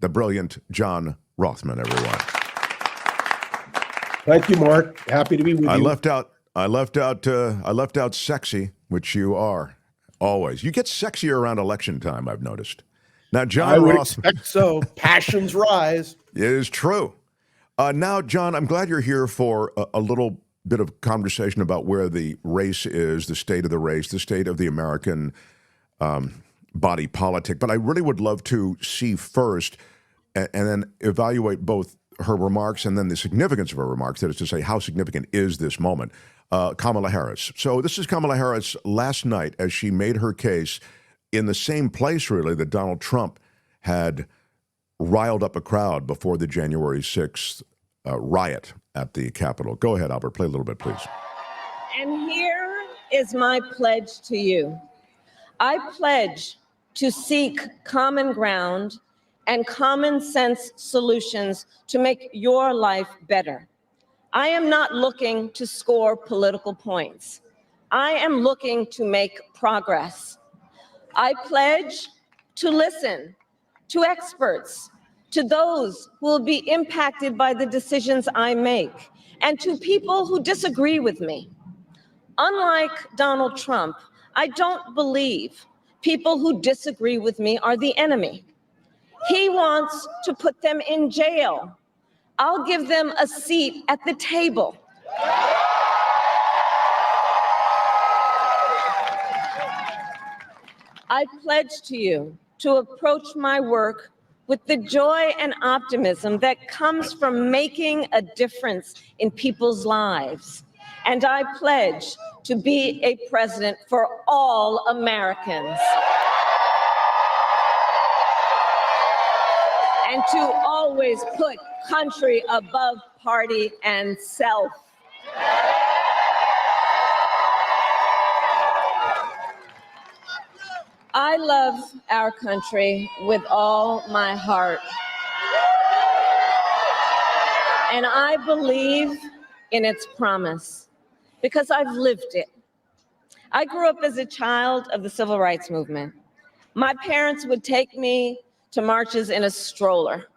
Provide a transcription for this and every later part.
the brilliant John Rothmann, everyone. Thank you, Mark. Happy to be with you. I left out sexy, which you are always. You get sexier around election time, I've noticed. Now, John I would Rothmann, expect so. Passions rise. It is true. Now, John, I'm glad you're here for a little bit of conversation about where the race is, the state of the race, the state of the American body politic. But I really would love to see first and then evaluate both her remarks and then the significance of her remarks, that is to say, how significant is this moment? Kamala Harris. So this is Kamala Harris last night as she made her case in the same place, really, that Donald Trump had riled up a crowd before the January 6th riot at the Capitol. Go ahead, Albert. Play a little bit, please. And here is my pledge to you. I pledge to seek common ground and common sense solutions to make your life better. I am not looking to score political points. I am looking to make progress. I pledge to listen to experts, to those who will be impacted by the decisions I make, and to people who disagree with me. Unlike Donald Trump, I don't believe people who disagree with me are the enemy. He wants to put them in jail. I'll give them a seat at the table. I pledge to you to approach my work with the joy and optimism that comes from making a difference in people's lives. And I pledge to be a president for all Americans. And to always put country above party and self. I love our country with all my heart. And I believe in its promise because I've lived it. I grew up as a child of the Civil Rights Movement. My parents would take me to marches in a stroller,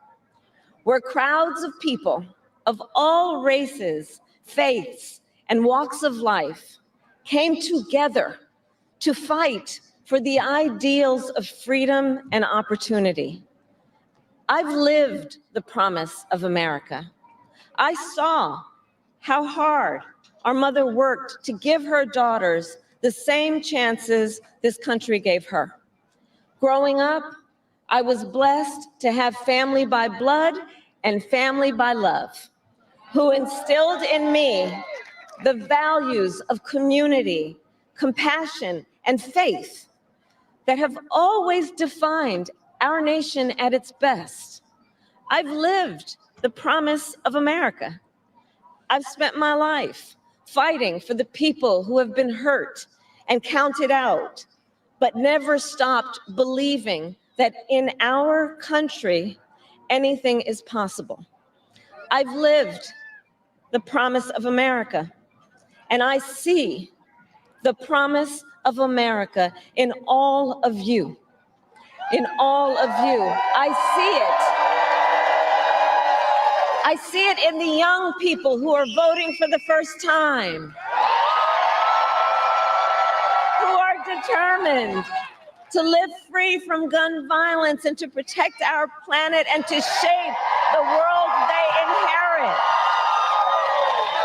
where crowds of people of all races, faiths, and walks of life came together to fight for the ideals of freedom and opportunity. I've lived the promise of America. I saw how hard our mother worked to give her daughters the same chances this country gave her. Growing up, I was blessed to have family by blood and family by love, who instilled in me the values of community, compassion, and faith that have always defined our nation at its best. I've lived the promise of America. I've spent my life fighting for the people who have been hurt and counted out, but never stopped believing that in our country, anything is possible. I've lived the promise of America, and I see the promise of America in all of you. In all of you. I see it in the young people who are voting for the first time, who are determined to live free from gun violence and to protect our planet and to shape the world they inherit.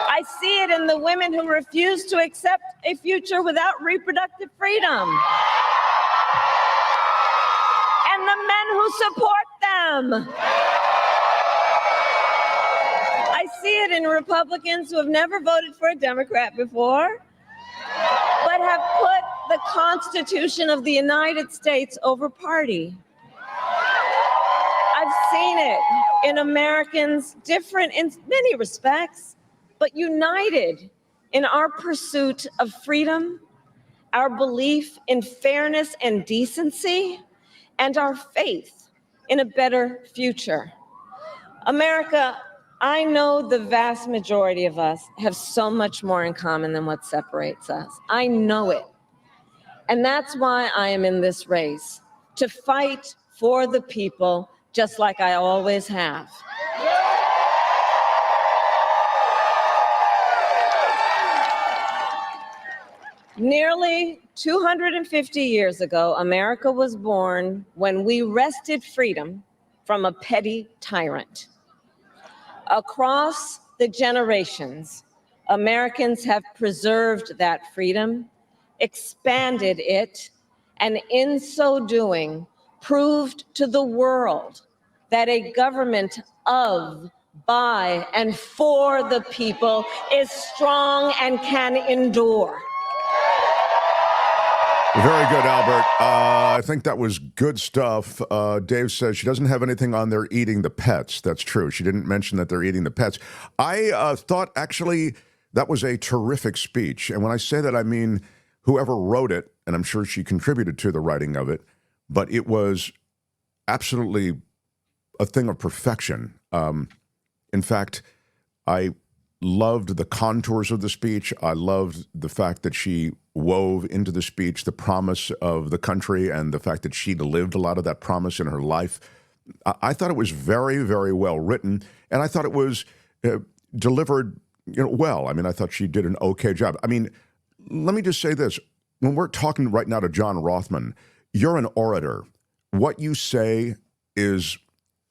I see it in the women who refuse to accept a future without reproductive freedom. And the men who support them. I see it in Republicans who have never voted for a Democrat before, but have put the Constitution of the United States over party. I've seen it in Americans different in many respects, but united in our pursuit of freedom, our belief in fairness and decency, and our faith in a better future. America, I know the vast majority of us have so much more in common than what separates us. I know it. And that's why I am in this race, to fight for the people just like I always have. Nearly 250 years ago, America was born when we wrested freedom from a petty tyrant. Across the generations, Americans have preserved that freedom, expanded it, and in so doing, proved to the world that a government of, by, and for the people is strong and can endure. Very good, Albert. I think that was good stuff. Dave says she doesn't have anything on there eating the pets. That's true. She didn't mention that they're eating the pets. I thought actually that was a terrific speech. And when I say that, I mean whoever wrote it, and I'm sure she contributed to the writing of it, but it was absolutely a thing of perfection. In fact, I loved the contours of the speech. I loved the fact that she wove into the speech the promise of the country and the fact that she'd lived a lot of that promise in her life. I thought it was very, very well written, and I thought it was delivered well. I mean, I thought she did an okay job. I mean, let me just say this. When we're talking right now to John Rothmann, you're an orator. What you say is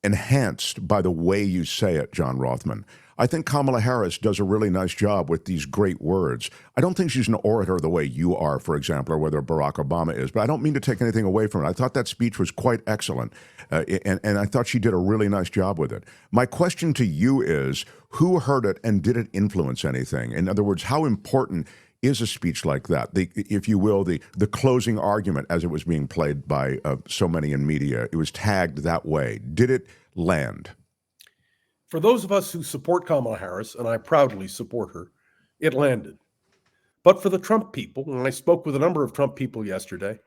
enhanced by the way you say it, John Rothmann. I think Kamala Harris does a really nice job with these great words. I don't think she's an orator the way you are, for example, or whether Barack Obama is, but I don't mean to take anything away from it. I thought that speech was quite excellent, and I thought she did a really nice job with it. My question to you is, who heard it and did it influence anything? In other words, how important is a speech like that, if you will, the closing argument as it was being played by so many in media? It was tagged that way. Did it land? For those of us who support Kamala Harris, and I proudly support her, it landed. But for the Trump people, and I spoke with a number of Trump people yesterday,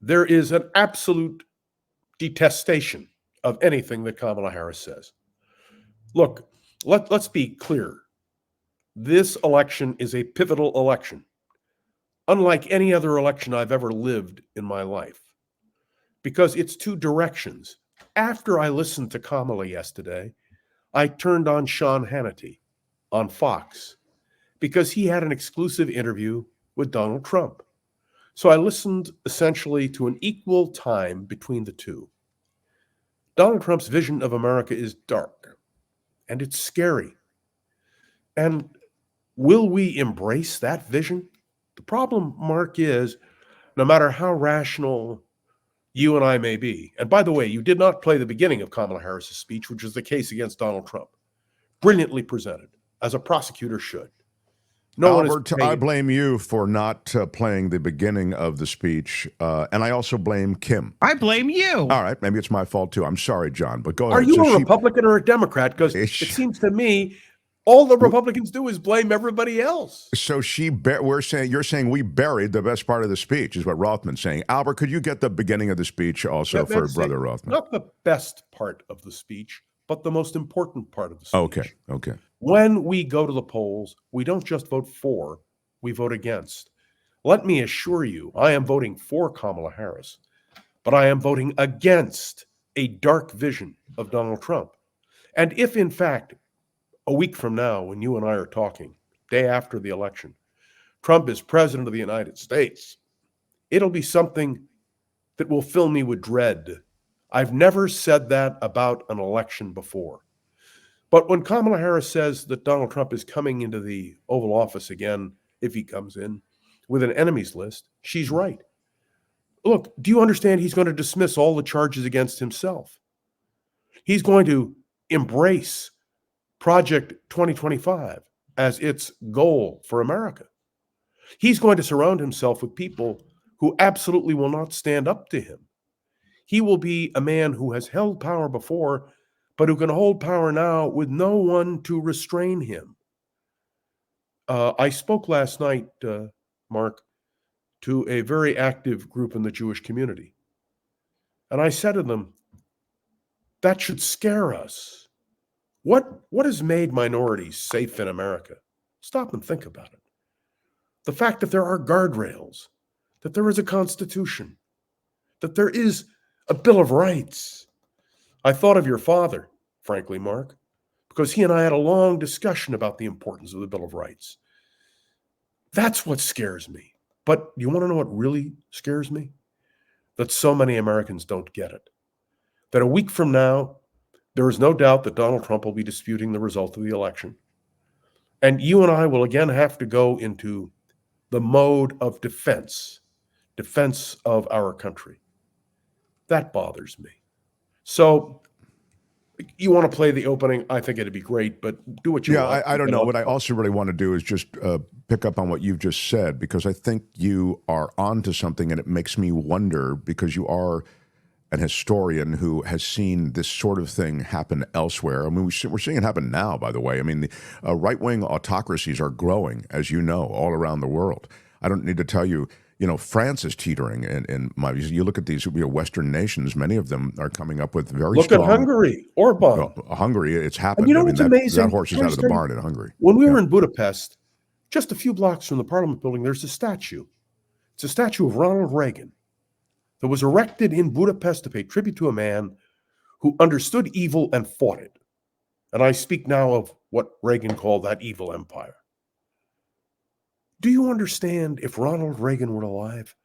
there is an absolute detestation of anything that Kamala Harris says. Look, let's be clear. This election is a pivotal election, unlike any other election I've ever lived in my life, because it's two directions. After I listened to Kamala yesterday, I turned on Sean Hannity on Fox because he had an exclusive interview with Donald Trump. So I listened essentially to an equal time between the two. Donald Trump's vision of America is dark, and it's scary. And will we embrace that vision? The problem, Mark, is no matter how rational you and I may be. And by the way, you did not play the beginning of Kamala Harris's speech, which was the case against Donald Trump. Brilliantly presented, as a prosecutor should. Albert, I blame you for not playing the beginning of the speech, and I also blame Kim. I blame you. All right, maybe it's my fault too. I'm sorry, John, but go ahead. Are you a Republican or a Democrat? Because it seems to me all the Republicans do is blame everybody else. So you're saying we buried the best part of the speech, is what Rothman's saying. Albert, could you get the beginning of the speech also for Brother Rothmann? Not the best part of the speech, but the most important part of the speech. Okay. When we go to the polls, we don't just vote for, we vote against. Let me assure you, I am voting for Kamala Harris, but I am voting against a dark vision of Donald Trump. And if, in fact, a week from now, when you and I are talking, day after the election, Trump is president of the United States, it'll be something that will fill me with dread. I've never said that about an election before. But when Kamala Harris says that Donald Trump is coming into the Oval Office again, if he comes in, with an enemies list, she's right. Look, do you understand he's going to dismiss all the charges against himself? He's going to embrace Project 2025 as its goal for America. He's going to surround himself with people who absolutely will not stand up to him. He will be a man who has held power before, but who can hold power now with no one to restrain him. I spoke last night, Mark, to a very active group in the Jewish community. And I said to them, that should scare us. What has made minorities safe in America? Stop and think about it. The fact that there are guardrails, that there is a constitution, that there is a Bill of Rights, I thought of your father, frankly, Mark, because he and I had a long discussion about the importance of the Bill of Rights. That's what scares me. But you want to know what really scares me? That so many Americans don't get it. That a week from now, there is no doubt that Donald Trump will be disputing the result of the election. And you and I will again have to go into the mode of defense of our country. That bothers me. So you want to play the opening? I think it'd be great, but do what you want. I don't know. What I also really want to do is just pick up on what you've just said, because I think you are onto something, and it makes me wonder, because you are an historian who has seen this sort of thing happen elsewhere. I mean, we're seeing it happen now, by the way. I mean, the right-wing autocracies are growing, as you know, all around the world. I don't need to tell you, France is teetering. In my view, you look at these Western nations, many of them are coming up with very strong... Look at Hungary, Orban. Well, Hungary, it's happened. And what's amazing? That horse is out of the barn in Hungary. When we were in Budapest, just a few blocks from the Parliament building, there's a statue. It's a statue of Ronald Reagan that was erected in Budapest to pay tribute to a man who understood evil and fought it. And I speak now of what Reagan called that evil empire. Do you understand, if Ronald Reagan were alive,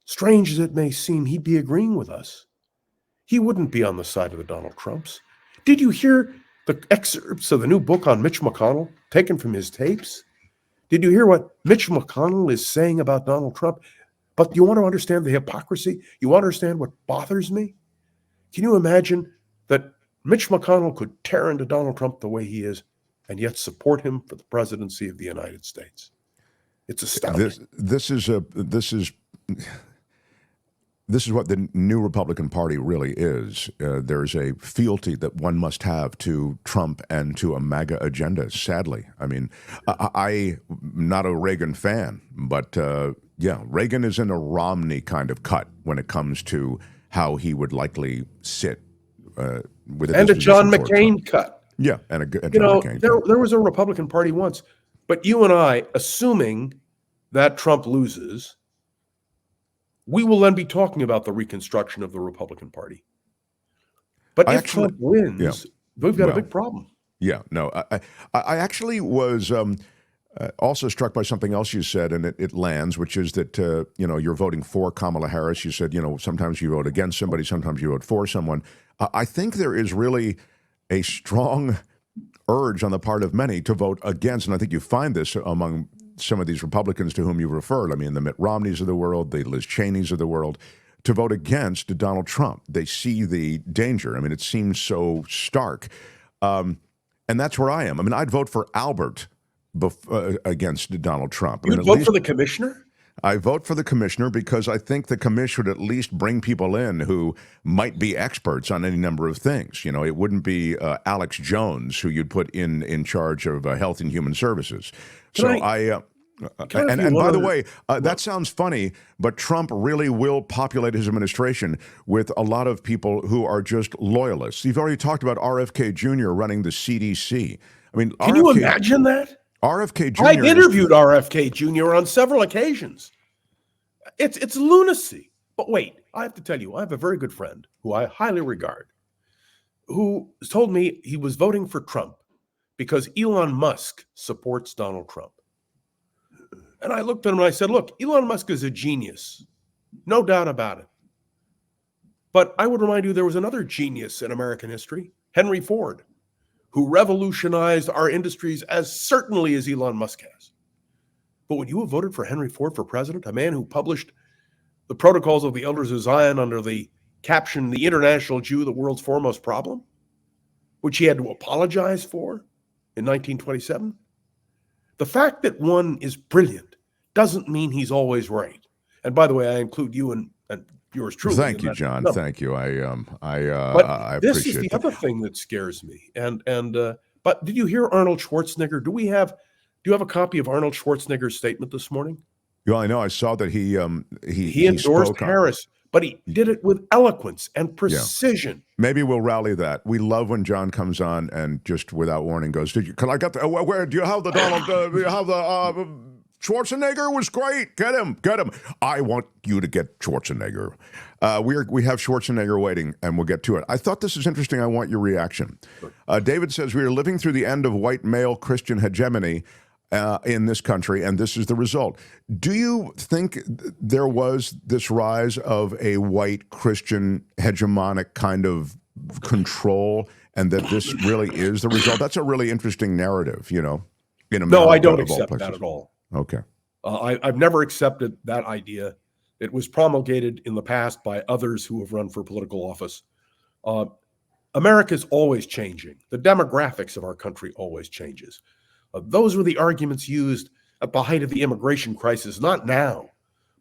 strange as it may seem, he'd be agreeing with us. He wouldn't be on the side of the Donald Trumps. Did you hear the excerpts of the new book on Mitch McConnell taken from his tapes? Did you hear what Mitch McConnell is saying about Donald Trump? But you want to understand the hypocrisy? You want to understand what bothers me? Can you imagine that Mitch McConnell could tear into Donald Trump the way he is and yet support him for the presidency of the United States? It's astounding. This is what the new Republican Party really is. There's a fealty that one must have to Trump and to a MAGA agenda, sadly. I mean, I'm not a Reagan fan, but Reagan is in a Romney kind of cut when it comes to how he would likely sit with a John McCain cut. Yeah, and a John McCain. There was a Republican Party once, but you and I, assuming that Trump loses, we will then be talking about the reconstruction of the Republican Party. But if Trump wins, we've got a big problem. Yeah, no, I actually was also struck by something else you said, and it lands, which is that, you're voting for Kamala Harris. You said, sometimes you vote against somebody, sometimes you vote for someone. I think there is really a strong urge on the part of many to vote against, and I think you find this among some of these Republicans to whom you referred. I mean, the Mitt Romneys of the world, the Liz Cheneys of the world, to vote against Donald Trump. They see the danger. I mean, it seems so stark. And that's where I am. I mean, I'd vote for Albert against Donald Trump. You'd vote for the commissioner? I vote for the commissioner because I think the commissioner would at least bring people in who might be experts on any number of things. It wouldn't be Alex Jones, who you'd put in charge of Health and Human Services. And by the way, that sounds funny, but Trump really will populate his administration with a lot of people who are just loyalists. You've already talked about RFK Jr. running the CDC. I mean, can you imagine that? RFK Jr. I've interviewed RFK Jr. on several occasions. It's lunacy. But wait, I have to tell you, I have a very good friend who I highly regard, who told me he was voting for Trump because Elon Musk supports Donald Trump. And I looked at him and I said, look, Elon Musk is a genius. No doubt about it. But I would remind you, there was another genius in American history, Henry Ford, who revolutionized our industries as certainly as Elon Musk has. But would you have voted for Henry Ford for president, a man who published the Protocols of the Elders of Zion under the caption, "The International Jew, the World's Foremost Problem," which he had to apologize for in 1927? The fact that one is brilliant doesn't mean he's always right. And by the way, I include you and yours truly. Thank you, John. No. Thank you. I appreciate this is the other thing that scares me. But did you hear Arnold Schwarzenegger? Do you have a copy of Arnold Schwarzenegger's statement this morning? Yeah, I know. I saw that he endorsed Harris, but he did it with eloquence and precision. Yeah. Maybe we'll rally that. We love when John comes on and just without warning goes, "Can I get the? Where do you have the Donald? Do you have the Schwarzenegger was great. Get him. Get him. I want you to get Schwarzenegger. We have Schwarzenegger waiting, and we'll get to it. I thought this is interesting. I want your reaction. David says, we are living through the end of white male Christian hegemony in this country, and this is the result. Do you think there was this rise of a white Christian hegemonic kind of control, and that this really is the result? That's a really interesting narrative, in America. No, I don't accept that at all. Okay. I've never accepted that idea. It was promulgated in the past by others who have run for political office. America's always changing. The demographics of our country always changes. Those were the arguments used at the height of the immigration crisis, not now,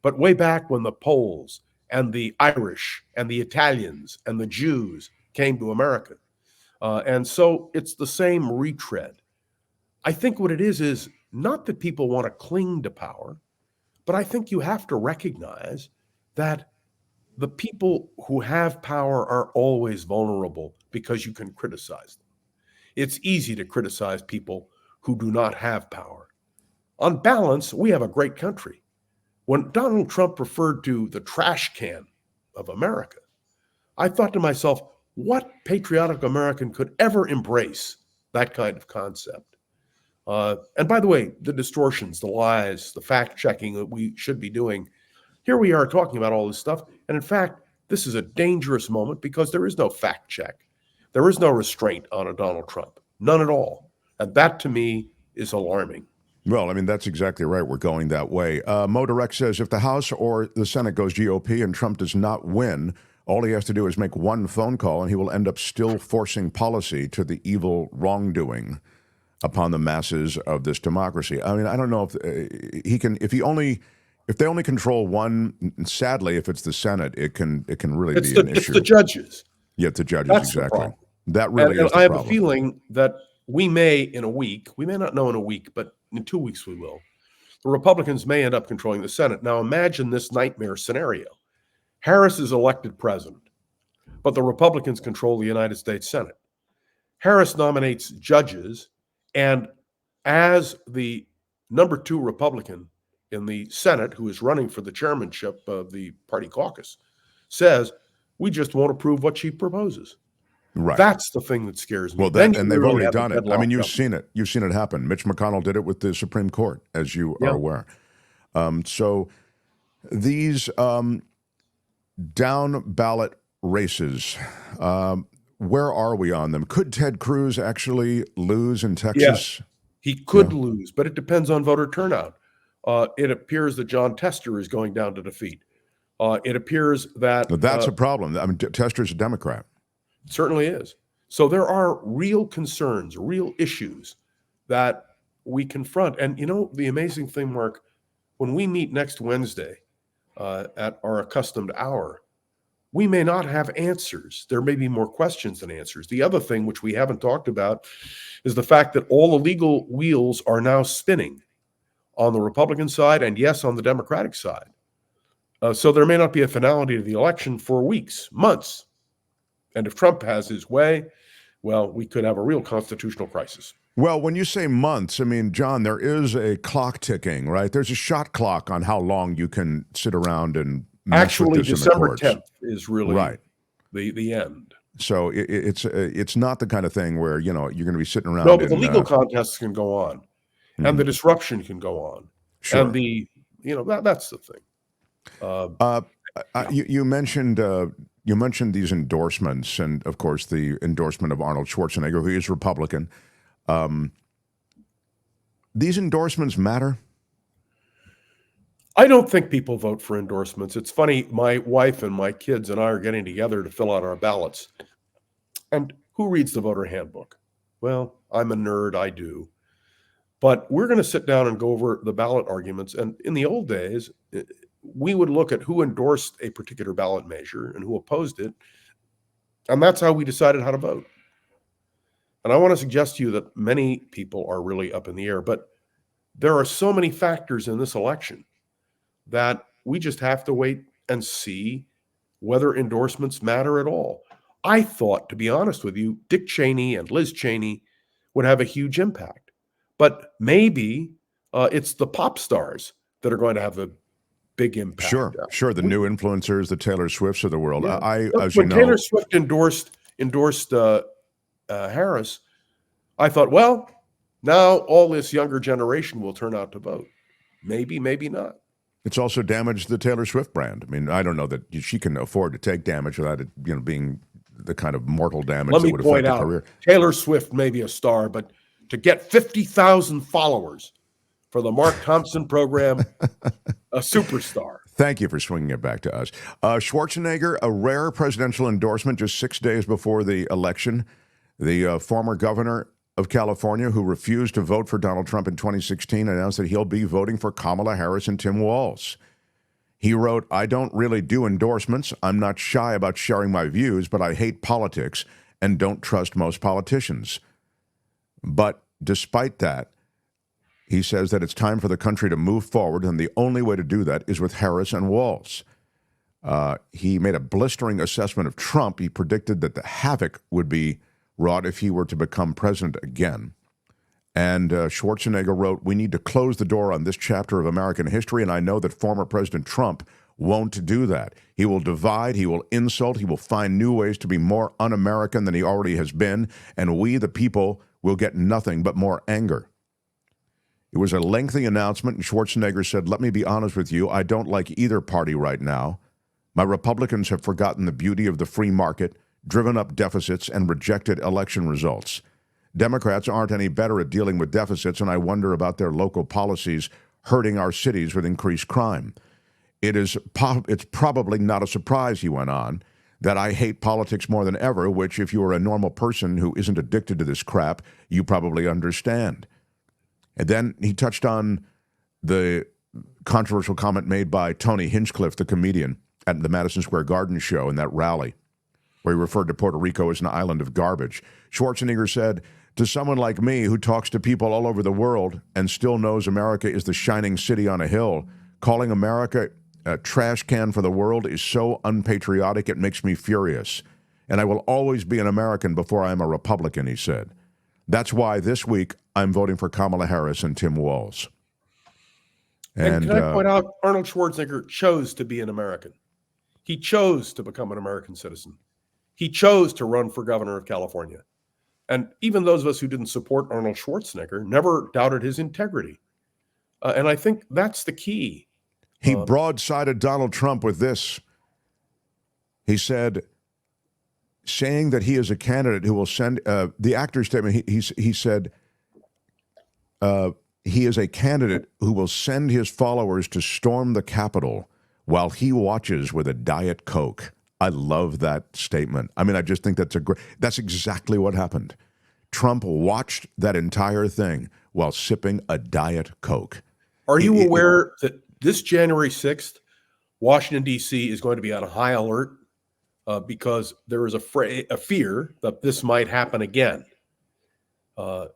but way back when the Poles and the Irish and the Italians and the Jews came to America. And so it's the same retread. I think what it is not that people want to cling to power, but I think you have to recognize that the people who have power are always vulnerable because you can criticize them. It's easy to criticize people who do not have power. On balance, we have a great country. When Donald Trump referred to the trash can of America, I thought to myself, what patriotic American could ever embrace that kind of concept? And by the way, the distortions, the lies, the fact-checking that we should be doing, here we are talking about all this stuff. And in fact, this is a dangerous moment because there is no fact check. There is no restraint on a Donald Trump, none at all. And that, to me, is alarming. Well, I mean, that's exactly right. We're going that way. Mo Direct says, if the House or the Senate goes GOP and Trump does not win, all he has to do is make one phone call and he will end up still forcing policy to the evil wrongdoing upon the masses of this democracy. I mean, I don't know if he can, if they only control one, sadly, if it's the Senate, it can really be an issue. It's the judges. Yeah, it's the judges, That's exactly. The that really is the I have problem. a feeling that we may not know in a week, but in 2 weeks we will. The Republicans may end up controlling the Senate. Now imagine this nightmare scenario. Harris is elected president, but the Republicans control the United States Senate. Harris nominates judges, and as the number 2 Republican in the Senate, who is running for the chairmanship of the party caucus, says, we just won't approve what she proposes. Right. That's the thing that scares me. Well, and they've already done it. I mean, you've seen it. You've seen it happen. Mitch McConnell did it with the Supreme Court, as you are aware. So these down ballot races, where are we on them? Could Ted Cruz actually lose in Texas? Yes, he could lose, but it depends on voter turnout. It appears that John Tester is going down to defeat. It appears that that's a problem. I mean, Tester's a Democrat. Certainly is. So there are real concerns, real issues that we confront. And the amazing thing, Mark, when we meet next Wednesday at our accustomed hour, we may not have answers. There may be more questions than answers. The other thing, which we haven't talked about, is the fact that all the legal wheels are now spinning on the Republican side and, yes, on the Democratic side. So there may not be a finality to the election for weeks, months. And if Trump has his way, well, we could have a real constitutional crisis. Well, when you say months, I mean, John, there is a clock ticking, right? There's a shot clock on how long you can sit around and mess with this December in the courts. 10th is really right. the end. So it's not the kind of thing where, you're going to be sitting around. No, but the legal contests can go on, and the disruption can go on. Sure. And that's the thing. You mentioned these endorsements, and of course the endorsement of Arnold Schwarzenegger, who is Republican. These endorsements matter? I don't think people vote for endorsements. It's funny, my wife and my kids and I are getting together to fill out our ballots. And who reads the voter handbook? Well, I'm a nerd, I do. But we're going to sit down and go over the ballot arguments. And in the old days, we would look at who endorsed a particular ballot measure and who opposed it. And that's how we decided how to vote. And I want to suggest to you that many people are really up in the air, but there are so many factors in this election that we just have to wait and see whether endorsements matter at all. I thought, to be honest with you, Dick Cheney and Liz Cheney would have a huge impact. But maybe It's the pop stars that are going to have a big impact. Sure. The new influencers, the Taylor Swifts of the world. Yeah. As when you know, Taylor Swift endorsed Harris, I thought, well, now all this younger generation will turn out to vote. Maybe, maybe not. it's also damaged the Taylor Swift brand. I mean, I don't know that she can afford to take damage without it, being the kind of mortal damage Let that me would point affect out, a career. Taylor Swift may be a star, but to get 50,000 followers for the Mark Thompson program, a superstar. Thank you for swinging it back to us. Schwarzenegger, a rare presidential endorsement just 6 days before the election. The former governor of California, who refused to vote for Donald Trump in 2016, announced that he'll be voting for Kamala Harris and Tim Walz. He wrote, "I don't really do endorsements. I'm not shy about sharing my views, but I hate politics and don't trust most politicians." But despite that, he says that it's time for the country to move forward, and the only way to do that is with Harris and Walz. He made a blistering assessment of Trump. He predicted that the havoc would be wrought if he were to become president again. And Schwarzenegger wrote, "We need to close the door on this chapter of American history, and I know that former President Trump won't do that. He will divide, he will insult, he will find new ways to be more un-American than he already has been, and we, the people, will get nothing but more anger." It was a lengthy announcement, and Schwarzenegger said, "Let me be honest with you, I don't like either party right now. My Republicans have forgotten the beauty of the free market, driven up deficits, and rejected election results. Democrats aren't any better at dealing with deficits, and I wonder about their local policies hurting our cities with increased crime. It's probably not a surprise," he went on, "that I hate politics more than ever, which if you are a normal person who isn't addicted to this crap, you probably understand." And then he touched on the controversial comment made by Tony Hinchcliffe, the comedian, at the Madison Square Garden show in that rally, where he referred to Puerto Rico as an island of garbage. Schwarzenegger said, "To someone like me who talks to people all over the world and still knows America is the shining city on a hill, calling America a trash can for the world is so unpatriotic it makes me furious. And I will always be an American before I am a Republican," he said. "That's why this week I'm voting for Kamala Harris and Tim Walz." And can I point out, Arnold Schwarzenegger chose to be an American. He chose to become an American citizen. He chose to run for governor of California. And even those of us who didn't support Arnold Schwarzenegger never doubted his integrity. And I think that's the key. He broadsided Donald Trump with this. He said, saying that he is a candidate who will send, the actor's statement, he said, he is a candidate who will send his followers to storm the Capitol while he watches with a Diet Coke. I love that statement. I mean, I just think that's exactly what happened. Trump watched that entire thing while sipping a Diet Coke. Are you aware that this January 6th, Washington, D.C. is going to be on high alert because there is a fear that this might happen again?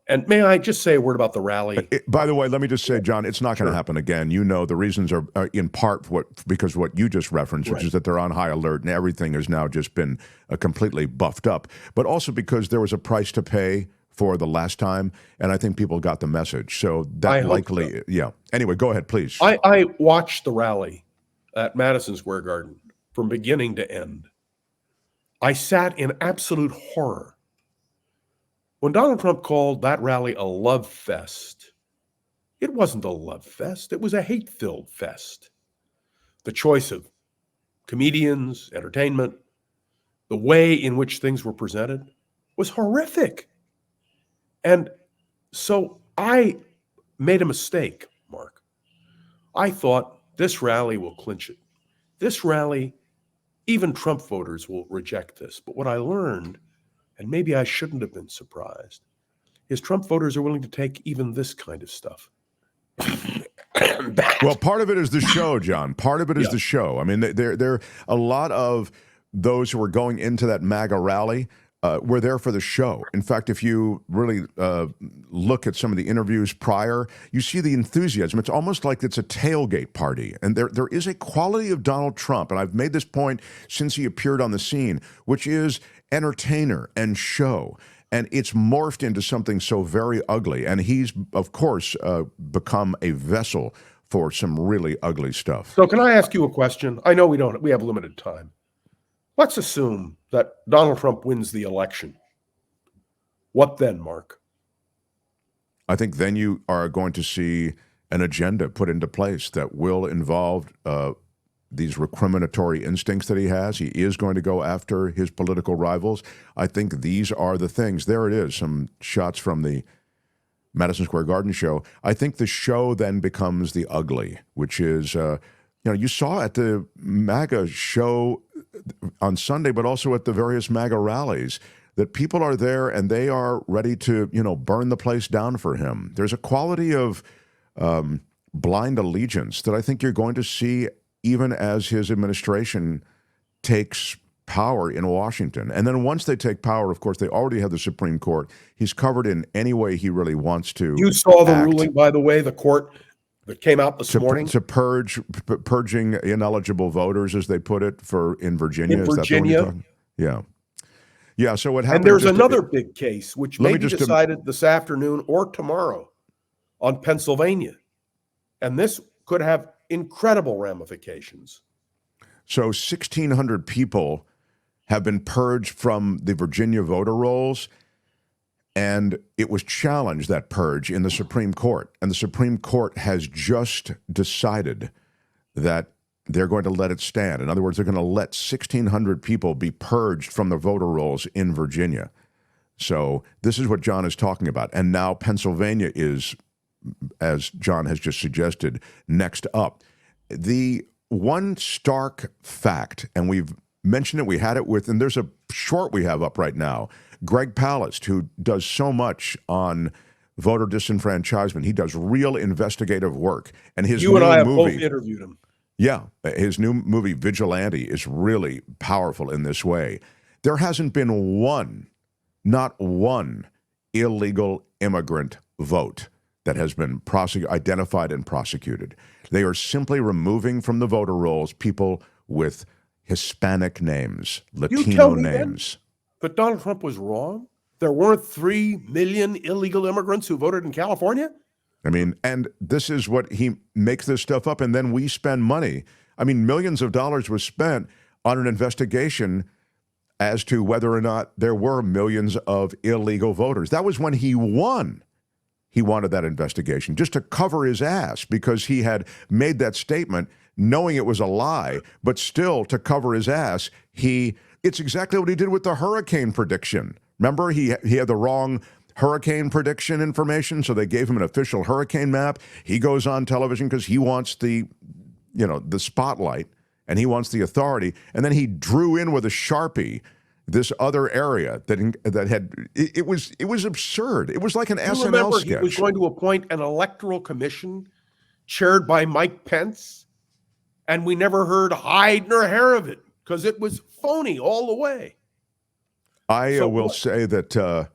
And may I just say a word about the rally? By the way, let me just say, John, it's not going to happen again. You know, the reasons are in part because what you just referenced, which is that they're on high alert and everything has now just been completely buffed up, but also because there was a price to pay for the last time, and I think people got the message. So that likely, yeah. Anyway, go ahead, please. I watched the rally at Madison Square Garden from beginning to end. I sat in absolute horror. When Donald Trump called that rally a love fest, it wasn't a love fest. It was a hate-filled fest. The choice of comedians, entertainment, the way in which things were presented was horrific. And so I made a mistake, Mark. I thought this rally will clinch it. This rally, even Trump voters will reject this. But what I learned, and maybe I shouldn't have been surprised, is Trump voters are willing to take even this kind of stuff. Well, part of it is the show, John. Part of it is the show. I mean, there are a lot of those who were going into that MAGA rally were there for the show. In fact, if you really look at some of the interviews prior, you see the enthusiasm. It's almost like it's a tailgate party. And there is a quality of Donald Trump, and I've made this point since he appeared on the scene, which is entertainer and show. And it's morphed into something so very ugly. And he's, of course, become a vessel for some really ugly stuff. So can I ask you a question? I know we have limited time. Let's assume that Donald Trump wins the election. What then, Mark? I think then you are going to see an agenda put into place that will involve these recriminatory instincts that he has. He is going to go after his political rivals. I think these are the things. There it is, some shots from the Madison Square Garden show. I think the show then becomes the ugly, which is, you saw at the MAGA show on Sunday, but also at the various MAGA rallies, that people are there and they are ready to, burn the place down for him. There's a quality of blind allegiance that I think you're going to see even as his administration takes power in Washington. And then once they take power, of course, they already have the Supreme Court. He's covered in any way he really wants to. You saw the ruling, by the way, the court that came out this morning? To purging ineligible voters, as they put it, in Virginia. In Virginia? Yeah. Yeah, so what happened... And there's another big case, which may be decided this afternoon or tomorrow on Pennsylvania. And this could have incredible ramifications. So 1,600 people have been purged from the Virginia voter rolls, and it was challenged, that purge, in the Supreme Court. And the Supreme Court has just decided that they're going to let it stand. In other words, they're going to let 1,600 people be purged from the voter rolls in Virginia. So this is what John is talking about. And now Pennsylvania is, as John has just suggested, next up. The one stark fact, and we've mentioned it, we had it with, and there's a short we have up right now, Greg Palast, who does so much on voter disenfranchisement. He does real investigative work. And his You and I have both interviewed him. Yeah, his new movie, Vigilante, is really powerful in this way. There hasn't been not one illegal immigrant vote that has been identified and prosecuted. They are simply removing from the voter rolls people with Hispanic names, Latino names. But Donald Trump was wrong? There weren't 3 million illegal immigrants who voted in California? I mean, and this is what he makes this stuff up, and then we spend money. I mean, millions of dollars was spent on an investigation as to whether or not there were millions of illegal voters. That was when he won. He wanted that investigation just to cover his ass because he had made that statement knowing it was a lie, but still to cover his ass, it's exactly what he did with the hurricane prediction. Remember, he had the wrong hurricane prediction information, so they gave him an official hurricane map. He goes on television because he wants the spotlight and he wants the authority, and then he drew in with a Sharpie this other area that had it was absurd. It was like an SNL sketch. He was going to appoint an electoral commission chaired by Mike Pence, and we never heard hide nor hair of it because it was phony all the way. I will say that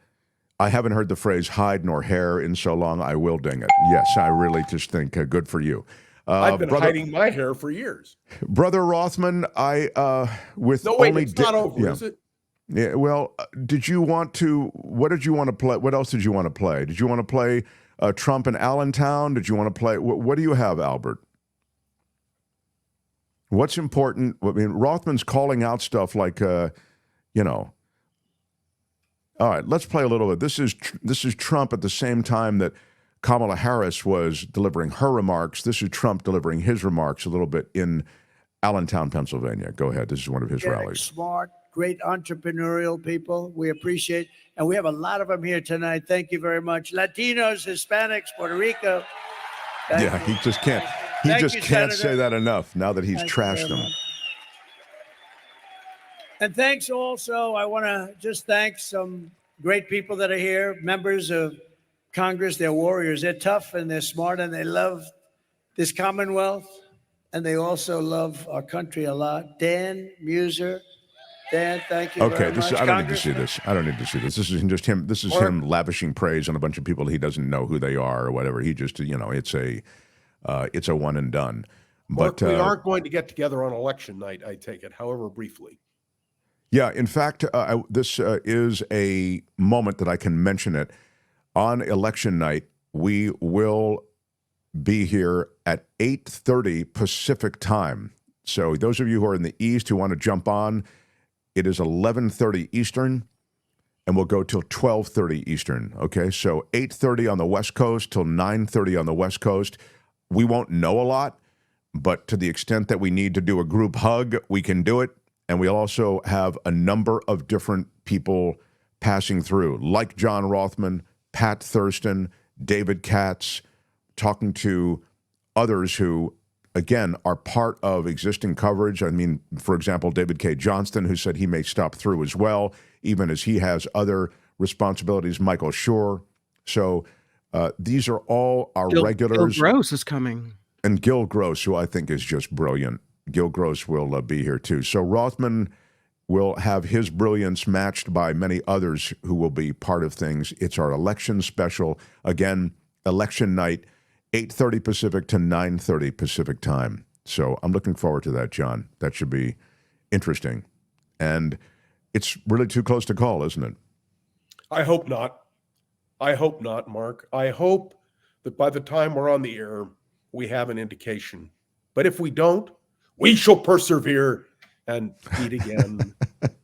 I haven't heard the phrase hide nor hair in so long, I will ding it. Yes, I really just think good for you. I've been hiding my hair for years. Brother Rothmann, it's not over, is it? Yeah, well, what did you want to play? What else did you want to play? Did you want to play Trump in Allentown? Did you want to play, what do you have, Albert? What's important? I mean, Rothman's calling out stuff like, All right, let's play a little bit. This is Trump at the same time that Kamala Harris was delivering her remarks. This is Trump delivering his remarks a little bit in Allentown, Pennsylvania. Go ahead. This is one of his rallies. Smart, great entrepreneurial people. We appreciate, and we have a lot of them here tonight. Thank you very much. Latinos, Hispanics, Puerto Rico. He just can't. He just can't say that enough now that he's trashed them. And thanks also, I want to just thank some great people that are here, members of Congress. They're warriors. They're tough and they're smart and they love this Commonwealth. And they also love our country a lot. Dan Muser. Dan, thank you very much. I don't need to see this. I don't need to see this. This is just him. This is him lavishing praise on a bunch of people he doesn't know who they are or whatever. He just, it's a one and done. But we aren't going to get together on election night, I take it, however briefly. Yeah, in fact, this is a moment that I can mention it. On election night, we will be here at 8:30 Pacific time. So those of you who are in the East who want to jump on, it is 11:30 Eastern, and we'll go till 12:30 Eastern. Okay, so 8:30 on the West Coast till 9:30 on the West Coast. We won't know a lot, but to the extent that we need to do a group hug, we can do it. And we also have a number of different people passing through, like John Rothmann, Pat Thurston, David Katz, talking to others who, again, are part of existing coverage. I mean, for example, David K. Johnston, who said he may stop through as well, even as he has other responsibilities, Michael Schur. So these are all our regulars. Gil Gross is coming. And Gil Gross, who I think is just brilliant. Gil Gross will be here too. So Rothmann will have his brilliance matched by many others who will be part of things. It's our election special. Again, election night, 8:30 Pacific to 9:30 Pacific time. So I'm looking forward to that, John. That should be interesting. And it's really too close to call, isn't it? I hope not. I hope not, Mark. I hope that by the time we're on the air, we have an indication. But if we don't, we shall persevere and meet again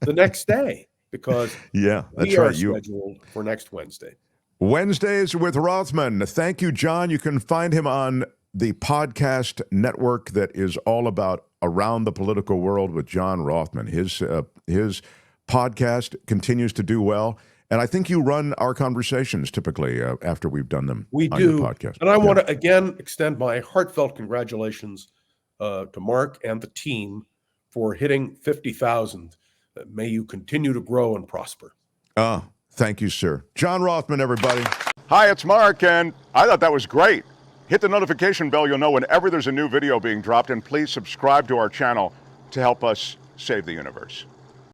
the next day, because yeah, that's we are right. scheduled for next Wednesday. Wednesdays with Rothmann. Thank you, John. You can find him on the podcast network that is all about Around the Political World with John Rothmann. His podcast continues to do well. And I think you run our conversations typically after we've done them we on do. your podcast. And I want to again extend my heartfelt congratulations to Mark and the team for hitting 50,000. May you continue to grow and prosper. Thank you, sir. John Rothmann, everybody. Hi, it's Mark, and I thought that was great. Hit the notification bell. You'll know whenever there's a new video being dropped, and please subscribe to our channel to help us save the universe.